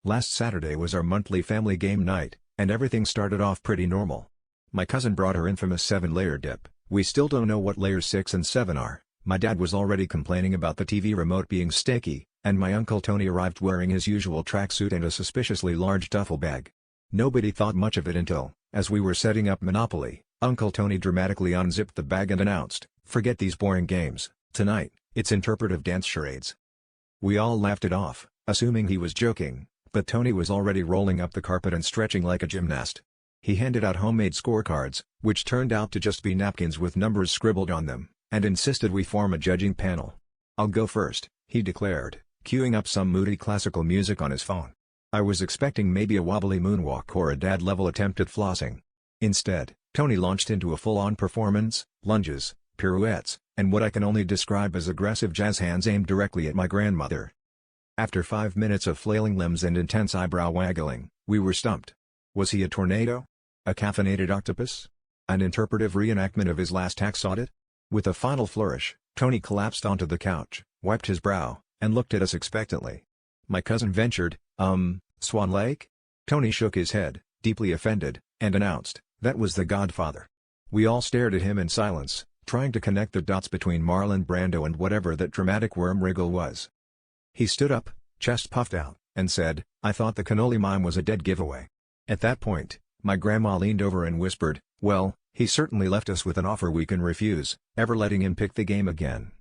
Last Saturday was our monthly family game night, and everything started off pretty normal. My cousin brought her infamous 7-layer dip. We still don't know what layers 6 and 7 are. My dad was already complaining about the TV remote being sticky, and my Uncle Tony arrived wearing his usual tracksuit and a suspiciously large duffel bag. Nobody thought much of it until, as we were setting up Monopoly, Uncle Tony dramatically unzipped the bag and announced, "Forget these boring games, tonight, it's interpretive dance charades." We all laughed it off, assuming he was joking, but Tony was already rolling up the carpet and stretching like a gymnast. He handed out homemade scorecards, which turned out to just be napkins with numbers scribbled on them, and insisted we form a judging panel. "I'll go first," he declared, queuing up some moody classical music on his phone. I was expecting maybe a wobbly moonwalk or a dad-level attempt at flossing. Instead, Tony launched into a full-on performance, lunges, pirouettes, and what I can only describe as aggressive jazz hands aimed directly at my grandmother. After 5 minutes of flailing limbs and intense eyebrow waggling, we were stumped. Was he a tornado? A caffeinated octopus? An interpretive reenactment of his last tax audit? With a final flourish, Tony collapsed onto the couch, wiped his brow, and looked at us expectantly. My cousin ventured, Swan Lake?" Tony shook his head, deeply offended, and announced, "That was The Godfather." We all stared at him in silence, trying to connect the dots between Marlon Brando and whatever that dramatic worm wriggle was. He stood up, chest puffed out, and said, "I thought the cannoli mime was a dead giveaway." At that point, my grandma leaned over and whispered, "Well, he certainly left us with an offer we can refuse, ever letting him pick the game again."